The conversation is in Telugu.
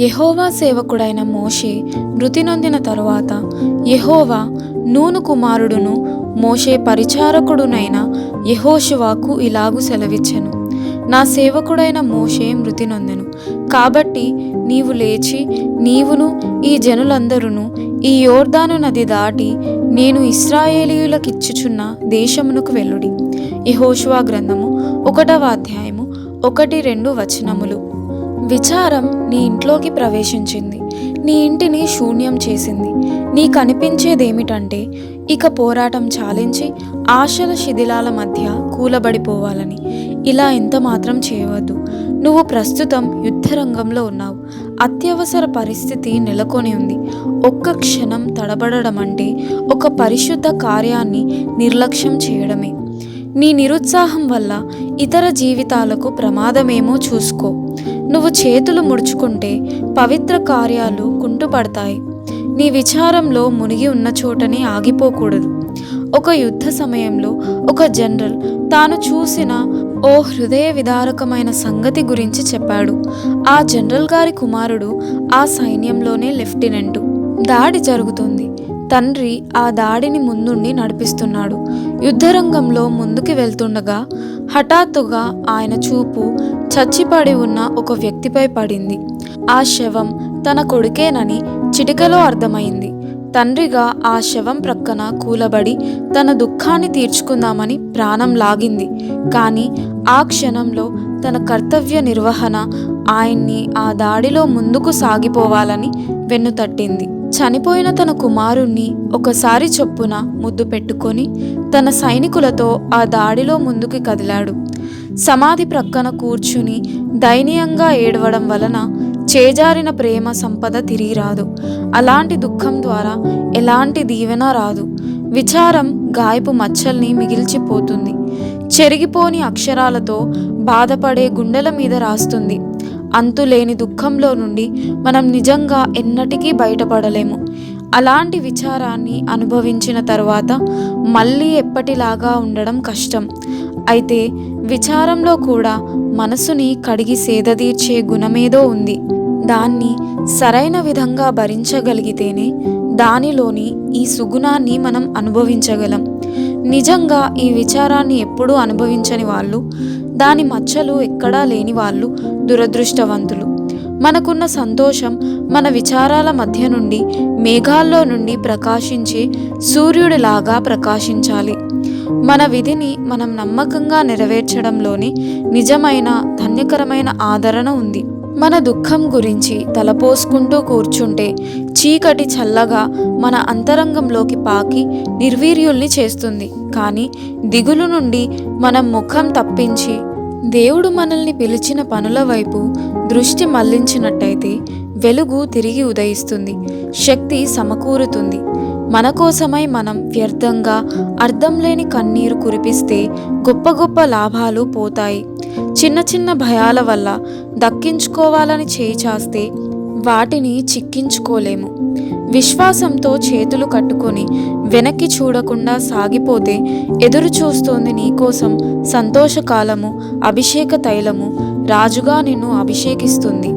యెహోవా సేవకుడైన మోషే మృతి నొందిన తరువాత యెహోవా నూను కుమారుడును మోషే పరిచారకుడునైన యెహోషువకు ఇలాగు సెలవిచ్చెను. నా సేవకుడైన మోషే మృతి నొందెను కాబట్టి నీవు లేచి నీవును ఈ జనులందరూను ఈ యోర్దాను నది దాటి నేను ఇశ్రాయేలీయులకిచ్చుచున్న దేశమునకు వెళ్ళుడి. యెహోషువ గ్రంథము 1వ అధ్యాయము 1-2 వచనములు. విచారం నీ ఇంట్లోకి ప్రవేశించింది, నీ ఇంటిని శూన్యం చేసింది. నీకనిపించేదేమిటంటే ఇక పోరాటం చాలించి ఆశల శిథిలాల మధ్య కూలబడిపోవాలని. ఇలా ఎంత మాత్రం చేయవద్దు. నువ్వు ప్రస్తుతం యుద్ధరంగంలో ఉన్నావు. అత్యవసర పరిస్థితి నెలకొని ఉంది. ఒక్క క్షణం తడబడడం అంటే ఒక పరిశుద్ధ కార్యాన్ని నిర్లక్ష్యం చేయడమే. నీ నిరుత్సాహం వల్ల ఇతర జీవితాలకు ప్రమాదమేమో చూసుకో. నువ్వు చేతులు ముడుచుకుంటే పవిత్ర కార్యాలు కుంటుపడతాయి. నీ విచారంలో మునిగి ఉన్న చోటనే ఆగిపోకూడదు. ఒక యుద్ధ సమయంలో ఒక జనరల్ తాను చూసిన ఓ హృదయ విదారకమైన సంగతి గురించి చెప్పాడు. ఆ జనరల్ గారి కుమారుడు ఆ సైన్యంలోనే లెఫ్టినెంటు. దాడి జరుగుతుంది. తండ్రి ఆ దాడిని ముందుండి నడిపిస్తున్నాడు. యుద్ధరంగంలో ముందుకు వెళ్తుండగా హఠాత్తుగా ఆయన చూపు చచ్చిపడి ఉన్న ఒక వ్యక్తిపై పడింది. ఆ శవం తన కొడుకేనని చిటికలో అర్థమైంది. తండ్రిగా ఆ శవం ప్రక్కన కూలబడి తన దుఃఖాన్ని తీర్చుకుందామని ప్రాణం లాగింది. కానీ ఆ క్షణంలో తన కర్తవ్య నిర్వహణ ఆయన్ని ఆ దాడిలో ముందుకు సాగిపోవాలని వెన్నుతట్టింది. చనిపోయిన తన కుమారుణ్ణి ఒకసారి చొప్పున ముద్దు పెట్టుకొని తన సైనికులతో ఆ దాడిలో ముందుకు కదిలాడు. సమాధి ప్రక్కన కూర్చుని దయనీయంగా ఏడవడం వలన చేజారిన ప్రేమ సంపద తిరిగి రాదు. అలాంటి దుఃఖం ద్వారా ఎలాంటి దీవెన రాదు. విచారం గాయపు మచ్చల్ని మిగిల్చిపోతుంది. చెరిగిపోని అక్షరాలతో బాధపడే గుండెల మీద రాస్తుంది. అంతులేని దుఃఖంలో నుండి మనం నిజంగా ఎన్నటికీ బయటపడలేము. అలాంటి విచారాన్ని అనుభవించిన తరువాత మళ్ళీ ఎప్పటిలాగా ఉండడం కష్టం. అయితే విచారంలో కూడా మనసుని కడిగి సేదతీర్చే గుణమేదో ఉంది. దాన్ని సరైన విధంగా భరించగలిగితేనే దానిలోని ఈ సుగుణాన్ని మనం అనుభవించగలం. నిజంగా ఈ విచారాన్ని ఎప్పుడూ అనుభవించని వాళ్ళు, దాని మచ్చలు ఎక్కడా లేని వాళ్ళు దురదృష్టవంతులు. మనకున్న సంతోషం మన విచారాల మధ్య నుండి మేఘాల్లో నుండి ప్రకాశించే సూర్యుడిలాగా ప్రకాశించాలి. మన విధిని మనం నమ్మకంగా నెరవేర్చడంలోనే నిజమైన ధన్యకరమైన ఆదరణ ఉంది. మన దుఃఖం గురించి తలపోసుకుంటూ కూర్చుంటే చీకటి చల్లగా మన అంతరంగంలోకి పాకి నిర్వీర్యుల్ని చేస్తుంది. కానీ దిగులు నుండి మనం ముఖం తప్పించి దేవుడు మనల్ని పిలిచిన పనుల వైపు దృష్టి మళ్లించినట్టయితే వెలుగు తిరిగి ఉదయిస్తుంది, శక్తి సమకూరుతుంది. మన కోసమై మనం వ్యర్థంగా అర్థం లేని కన్నీరు కురిపిస్తే గొప్ప గొప్ప లాభాలు పోతాయి. చిన్న చిన్న భయాల వల్ల దక్కించుకోవాలని చేయి చాస్తే వాటిని చిక్కించుకోలేము. విశ్వాసంతో చేతులు కట్టుకొని వెనక్కి చూడకుండా సాగిపోతే ఎదురు చూస్తోంది నీకోసం సంతోషకాలము, అభిషేక తైలము. రాజుగా నిన్ను అభిషేకిస్తుంది.